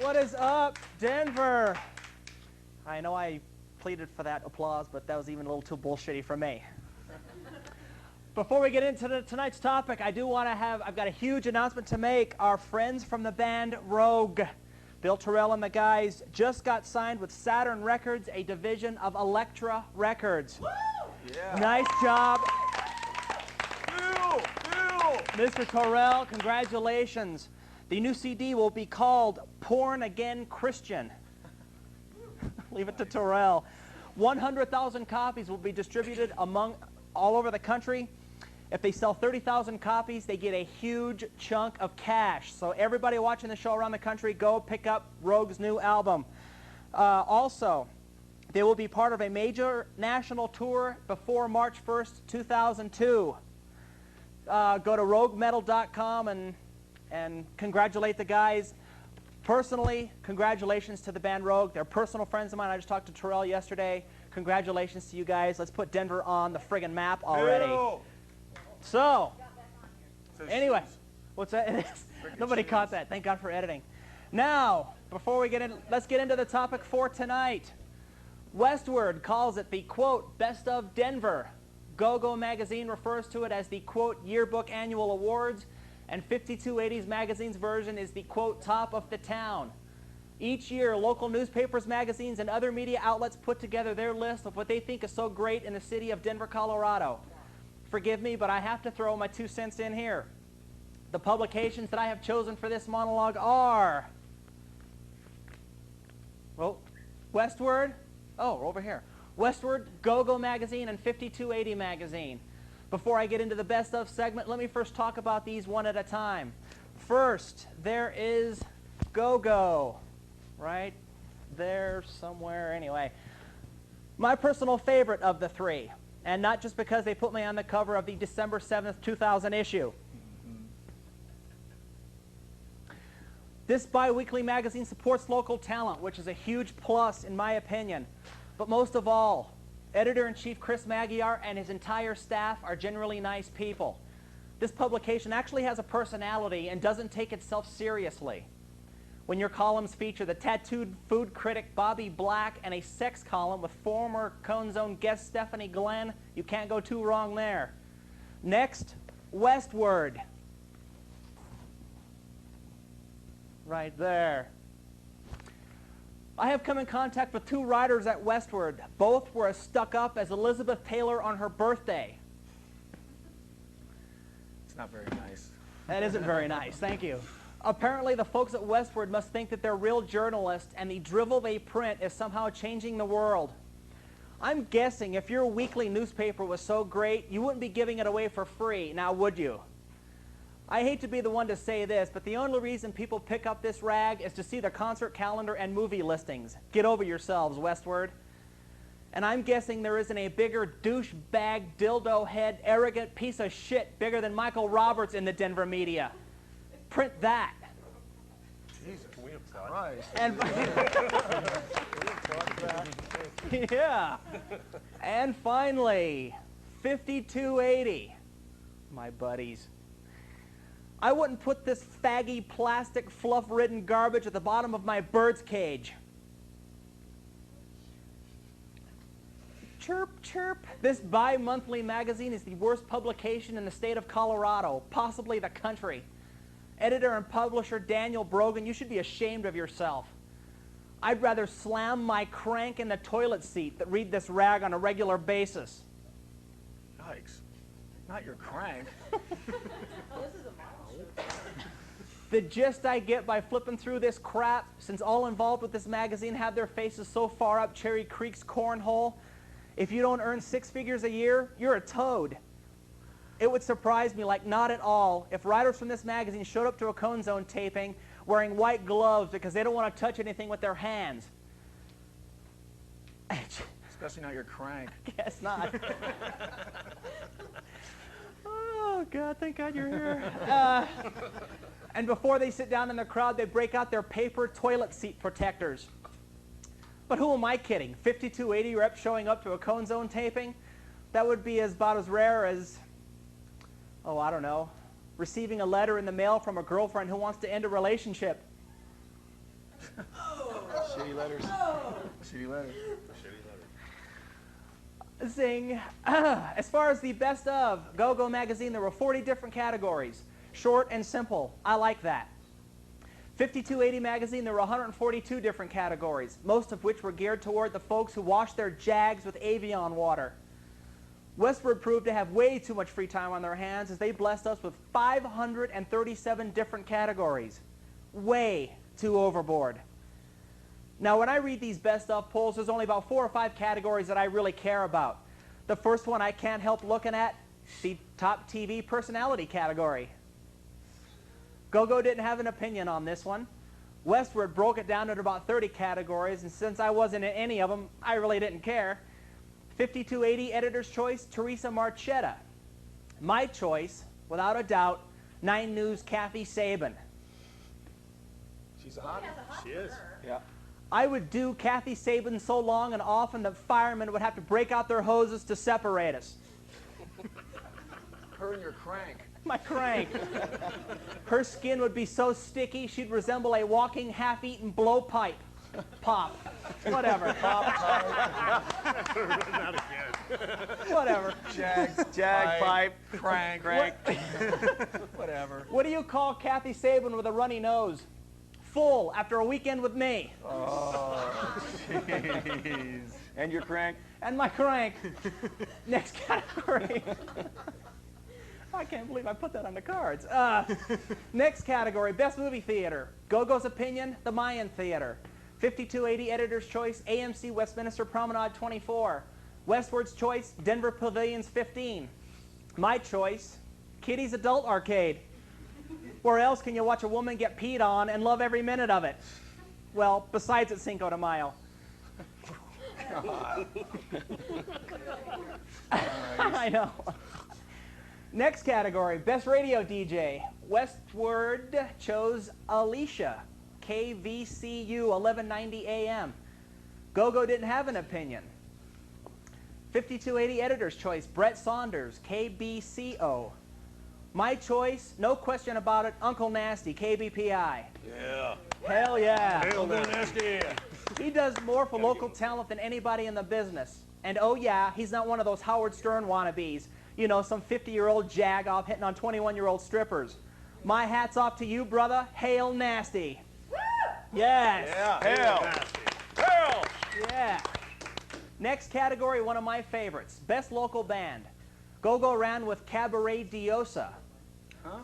What is up, Denver? I know I pleaded for that applause, but that was even a little too bullshitty for me. Before we get into tonight's topic, I've got a huge announcement to make. Our friends from the band Rogue, Bill Terrell and the guys, just got signed with Saturn Records, a division of Elektra Records. Woo! Yeah. Nice job. Bill! Mr. Terrell, congratulations. The new CD will be called Porn Again Christian. Leave it to Terrell. 100,000 copies will be distributed all over the country. If they sell 30,000 copies, they get a huge chunk of cash. So everybody watching the show around the country, go pick up Rogue's new album. Also, they will be part of a major national tour before March 1st, 2002. Go to roguemetal.com and congratulate the guys. Personally, congratulations to the band Rogue. They're personal friends of mine. I just talked to Terrell yesterday. Congratulations to you guys. Let's put Denver on the friggin' map already. Bill! So, anyway, what's that? Nobody caught that. Thank God for editing. Now, before we get in, let's get into the topic for tonight. Westward calls it the, quote, best of Denver. Go-Go magazine refers to it as the, quote, yearbook annual awards, and 5280's magazine's version is the, quote, top of the town. Each year, local newspapers, magazines, and other media outlets put together their list of what they think is so great in the city of Denver, Colorado. Forgive me, but I have to throw my 2 cents in here. The publications that I have chosen for this monologue are, well, Westward, over here. Westward, Go-Go magazine, and 5280 magazine. Before I get into the best of segment, let me first talk about these one at a time. First, there is Go-Go, right there somewhere. Anyway, my personal favorite of the three, and not just because they put me on the cover of the December 7th, 2000 issue. This bi-weekly magazine supports local talent, which is a huge plus in my opinion. But most of all, Editor-in-Chief Chris Magyar and his entire staff are generally nice people. This publication actually has a personality and doesn't take itself seriously. When your columns feature the tattooed food critic Bobby Black and a sex column with former Cone Zone guest Stephanie Glenn, you can't go too wrong there. Next, Westward. Right there. I have come in contact with 2 writers at Westward. Both were as stuck up as Elizabeth Taylor on her birthday. It's not very nice. That isn't very nice, thank you. Apparently the folks at Westward must think that they're real journalists and the drivel they print is somehow changing the world. I'm guessing if your weekly newspaper was so great, you wouldn't be giving it away for free, now would you? I hate to be the one to say this, but the only reason people pick up this rag is to see the concert calendar and movie listings. Get over yourselves, Westward. And I'm guessing there isn't a bigger douchebag, dildo head, arrogant piece of shit bigger than Michael Roberts in the Denver media. Print that. Jesus, can we applaud? And yeah. And finally, 5280, my buddies. I wouldn't put this faggy, plastic, fluff-ridden garbage at the bottom of my bird's cage. Chirp, chirp. This bi-monthly magazine is the worst publication in the state of Colorado, possibly the country. Editor and publisher Daniel Brogan, you should be ashamed of yourself. I'd rather slam my crank in the toilet seat than read this rag on a regular basis. Yikes. Not your crank. The gist I get by flipping through this crap, since all involved with this magazine have their faces so far up Cherry Creek's cornhole, if you don't earn 6 figures a year, you're a toad. It would surprise me like not at all if writers from this magazine showed up to a Cone Zone taping wearing white gloves because they don't want to touch anything with their hands. Especially not your crank. Guess not. Oh, God, thank God you're here. And before they sit down in the crowd, they break out their paper toilet seat protectors. But who am I kidding? 5280 reps showing up to a Cone Zone taping? That would be about as rare as, oh, I don't know, receiving a letter in the mail from a girlfriend who wants to end a relationship. Shitty letters. Shitty letters. Zing. As far as the best of Go-Go magazine, there were 40 different categories. Short and simple. I like that. 5280 magazine, there were 142 different categories, most of which were geared toward the folks who wash their Jags with Avion water. Westward proved to have way too much free time on their hands as they blessed us with 537 different categories. Way too overboard. Now, when I read these best of polls, there's only about 4 or 5 categories that I really care about. The first one I can't help looking at, the top TV personality category. Go-Go didn't have an opinion on this one. Westward broke it down into about 30 categories, and since I wasn't in any of them, I really didn't care. 5280 Editor's Choice, Teresa Marchetta. My choice, without a doubt, 9 News Kathy Sabin. She's a hot. She is. Yeah. I would do Kathy Sabin so long and often that firemen would have to break out their hoses to separate us. Her and your crank. My crank. Her skin would be so sticky she'd resemble a walking half-eaten blowpipe. Pop. Whatever. Not again. Whatever. Jag pipe, crank. Whatever. What do you call Kathy Sabin with a runny nose? Full after a weekend with me. Oh, jeez. And your crank? And my crank. Next category. I can't believe I put that on the cards. Next category, Best Movie Theater. Go-Go's opinion, The Mayan Theater. 5280 Editor's Choice, AMC Westminster Promenade 24. Westward's Choice, Denver Pavilions 15. My choice, Kitty's Adult Arcade. Where else can you watch a woman get peed on and love every minute of it? Well, besides at Cinco de Mayo. I know. Next category, Best Radio DJ. Westward chose Alicia, KVCU 1190 AM. Go-Go didn't have an opinion. 5280 Editor's Choice, Brett Saunders, KBCO. My choice, no question about it, Uncle Nasty, KBPI. Yeah. Hell yeah. Hail Nasty. He does more for local talent than anybody in the business. And oh yeah, he's not one of those Howard Stern wannabes. You know, some 50-year-old jag-off hitting on 21-year-old strippers. My hat's off to you, brother. Hail Nasty. Woo! Yes. Yeah. Hail Nasty. Hail. Yeah. Next category, one of my favorites. Best local band. Go-Go ran with Cabaret Diosa.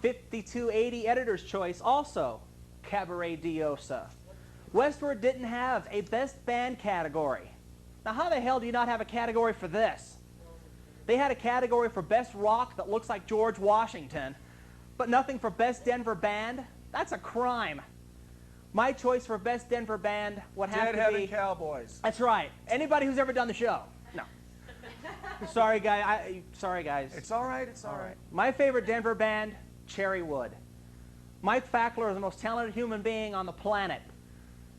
5280 Editor's Choice, also Cabaret Diosa. Westward didn't have a best band category. Now, how the hell do you not have a category for this? They had a category for best rock that looks like George Washington, but nothing for best Denver band? That's a crime. My choice for best Denver band would have Dead to Heaven be... Cowboys. That's right. Anybody who's ever done the show. No. Sorry, sorry, guys. It's all right. It's all right. My favorite Denver band, Cherrywood. Mike Fackler is the most talented human being on the planet.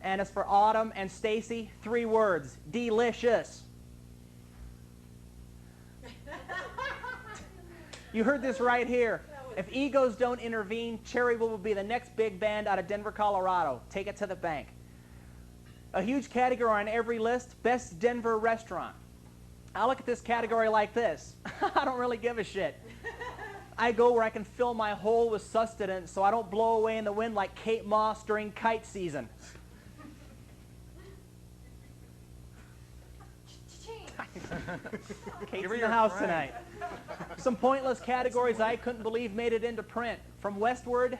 And as for Autumn and Stacy, 3 words, delicious. You heard this right here. If egos don't intervene, Cherrywood will be the next big band out of Denver, Colorado. Take it to the bank. A huge category on every list, best Denver restaurant. I look at this category like this. I don't really give a shit. I go where I can fill my hole with sustenance so I don't blow away in the wind like Kate Moss during kite season. Kate's in the house tonight. Some pointless categories I couldn't believe made it into print. From Westward,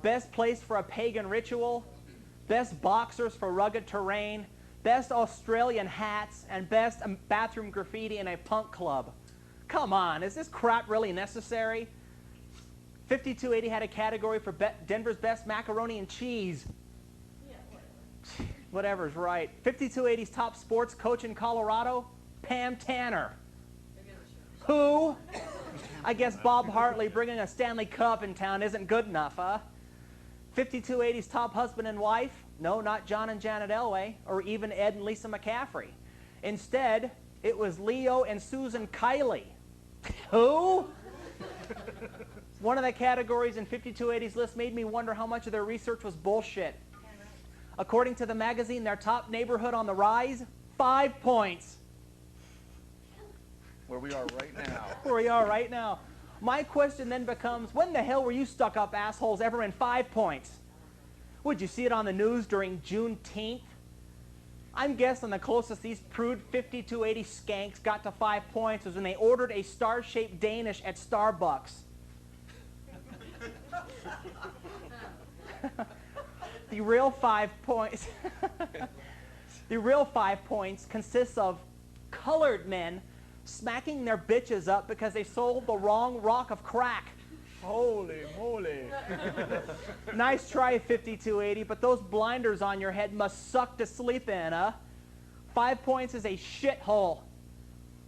best place for a pagan ritual, best boxers for rugged terrain, best Australian hats, and best bathroom graffiti in a punk club. Come on, is this crap really necessary? 5280 had a category for Denver's best macaroni and cheese. Whatever's right. 5280's top sports coach in Colorado, Pam Tanner. Who? I guess Bob Hartley bringing a Stanley Cup in town isn't good enough, huh? 5280's top husband and wife? No, not John and Janet Elway, or even Ed and Lisa McCaffrey. Instead, it was Leo and Susan Kiley. Who? One of the categories in 5280's list made me wonder how much of their research was bullshit. According to the magazine, their top neighborhood on the rise, 5 points. Where we are right now. Where we are right now. My question then becomes, when the hell were you stuck-up assholes ever in 5 points? Would you see it on the news during Juneteenth? I'm guessing the closest these prude 5280 skanks got to 5 points was when they ordered a star-shaped Danish at Starbucks. The real 5 points the real 5 points consists of colored men smacking their bitches up because they sold the wrong rock of crack. Holy moly. Nice try, 5280, but those blinders on your head must suck to sleep in, huh? 5 points is a shithole.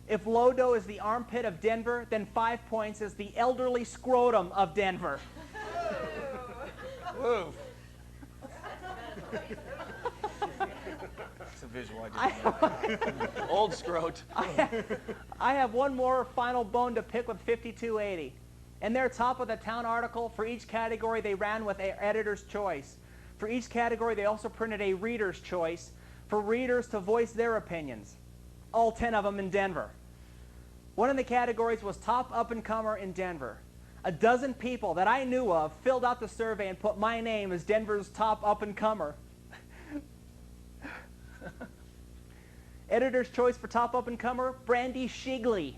If Lodo is the armpit of Denver, then 5 points is the elderly scrotum of Denver. Whoa. It's a visual I Old scrote. I have one more final bone to pick with 5280. In their top of the town article, for each category they ran with an editor's choice. For each category they also printed a reader's choice for readers to voice their opinions. All 10 of them in Denver. One of the categories was top up-and-comer in Denver. A dozen people that I knew of filled out the survey and put my name as Denver's top up-and-comer. Editor's choice for top up-and-comer, Brandy Shigley,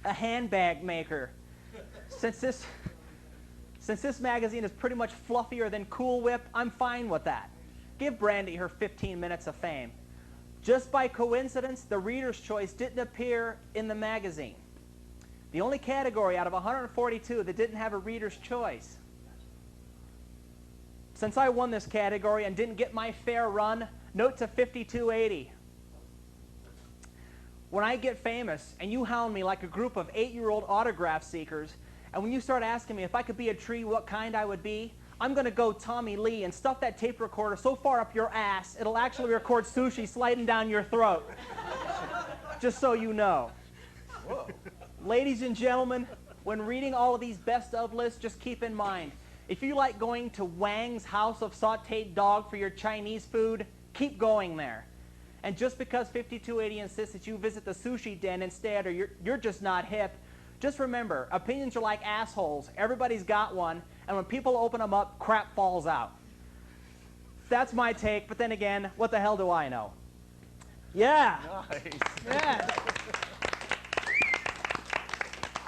a handbag maker. Since this magazine is pretty much fluffier than Cool Whip, I'm fine with that. Give Brandy her 15 minutes of fame. Just by coincidence, the reader's choice didn't appear in the magazine. The only category out of 142 that didn't have a reader's choice. Since I won this category and didn't get my fair run, note to 5280. When I get famous and you hound me like a group of 8-year-old autograph seekers, and when you start asking me if I could be a tree, what kind I would be, I'm going to go Tommy Lee and stuff that tape recorder so far up your ass, it'll actually record sushi sliding down your throat. Just so you know. Whoa. Ladies and gentlemen, when reading all of these best of lists, just keep in mind, if you like going to Wang's House of Sauteed Dog for your Chinese food, keep going there. And just because 5280 insists that you visit the sushi den instead, or you're just not hip, just remember, opinions are like assholes. Everybody's got one, and when people open them up, crap falls out. That's my take, but then again, what the hell do I know? Yeah. Nice. Yeah.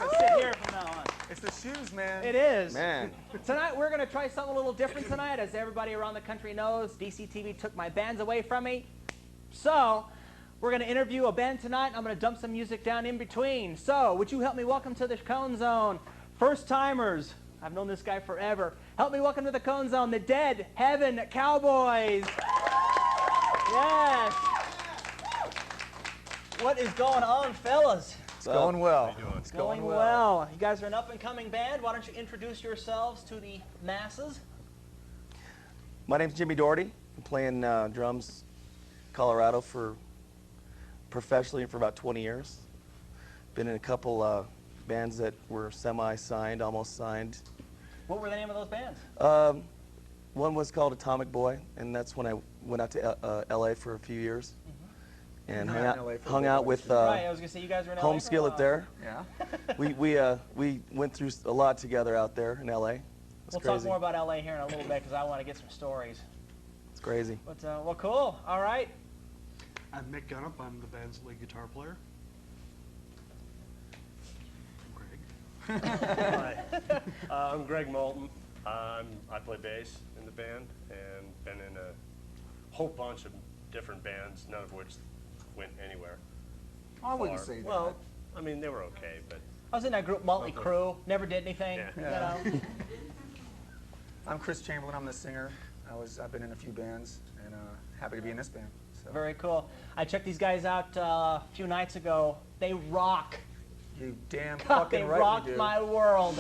Let's sit here from now on. It's the shoes, man. It is. Man. Tonight we're going to try something a little different tonight. As everybody around the country knows, DCTV took my bands away from me. So, we're going to interview a band tonight. I'm going to dump some music down in between. So, would you help me welcome to the Cone Zone? First timers. I've known this guy forever. Help me welcome to the Cone Zone, the Dead Heaven Cowboys. Yes. What is going on, fellas? It's going well. It's going well. You guys are an up-and-coming band. Why don't you introduce yourselves to the masses? My name's Jimmy Doherty. I'm playing drums in Colorado professionally for about 20 years. Been in a couple bands that were semi-signed, almost signed. What were the name of those bands? One was called Atomic Boy, and that's when I went out to LA for a few years. And hung out with right, I was gonna say you guys were in LA Home for a Skillet while. there. Yeah. We went through a lot together out there in LA. We'll talk more about LA here in a little bit because I want to get some stories. It's crazy. But well, cool. All right. I'm Mick Gunnup. I'm the band's lead guitar player. I'm Greg. Hi. I'm Greg Moulton. I play bass in the band and been in a whole bunch of different bands, none of which went anywhere. I wouldn't far. say that. Well, I mean, they were okay, but I was in that group Motley Crue. Never did anything. Yeah. You know. I'm Chris Chamberlain. I'm the singer. I've been in a few bands, and happy to be in this band. So. Very cool. I checked these guys out a few nights ago. They rock. You damn God, fucking they right rocked you do. my world.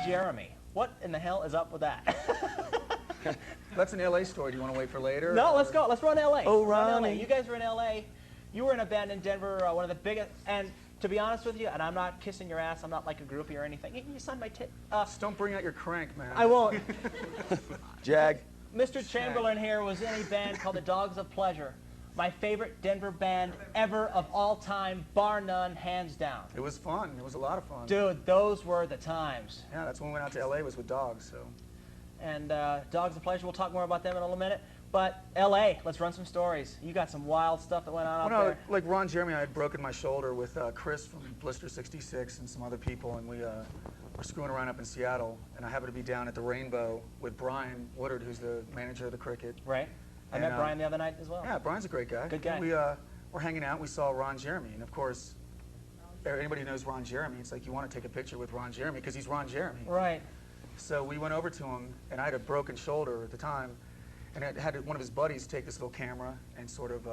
Jeremy. What in the hell is up with that? That's an LA story. Do you want to wait for later? No, let's go. Let's run LA. Oh, Run LA. Ronnie. You guys were in LA. You were in a band in Denver, one of the biggest. And to be honest with you, and I'm not kissing your ass. I'm not like a groupie or anything. You signed my tit. Just don't bring out your crank, man. I won't. Jag. Mr. Chamberlain here was in a band called the Dogs of Pleasure. My favorite Denver band ever of all time, bar none, hands down. It was fun. It was a lot of fun. Dude, those were the times. Yeah, that's when we went out to LA was with Dogs. So. And Dogs of Pleasure, we'll talk more about them in a little minute. But LA, let's run some stories. You got some wild stuff that went on out there. Like Ron Jeremy, I had broken my shoulder with Chris from Blister 66 and some other people, and we were screwing around up in Seattle, and I happened to be down at the Rainbow with Brian Woodard, who's the manager of the Cricket. Right. I met Brian the other night as well. Yeah, Brian's a great guy. Good guy. And we were hanging out, and we saw Ron Jeremy, and of course, anybody who knows Ron Jeremy, it's like you want to take a picture with Ron Jeremy because he's Ron Jeremy. Right. So we went over to him, and I had a broken shoulder at the time, and I had one of his buddies take this little camera and sort of,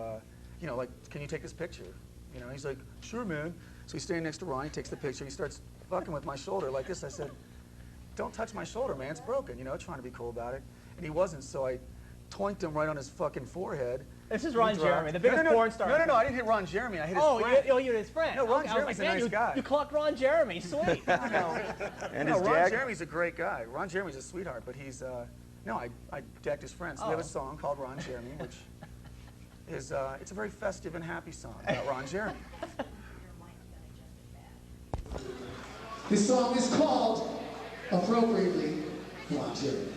you know, like, can you take this picture? You know, he's like, sure, man. So he's standing next to Ron, he takes the picture, he starts fucking with my shoulder like this. I said, don't touch my shoulder, man, it's broken, you know, trying to be cool about it. And he wasn't, so I toinked him right on his fucking forehead. This is Ron Jeremy, the biggest porn star. No, I didn't hit Ron Jeremy, I hit his friend. Oh, you hit his friend. No, Ron okay, Jeremy's a nice guy. You clocked Ron Jeremy, sweet. And No, his Ron Jag. Jeremy's a great guy. Ron Jeremy's a sweetheart, but he's, no, I decked his friend. So we have a song called Ron Jeremy, which is, it's a very festive and happy song about Ron Jeremy. This song is called, appropriately, Ron Jeremy.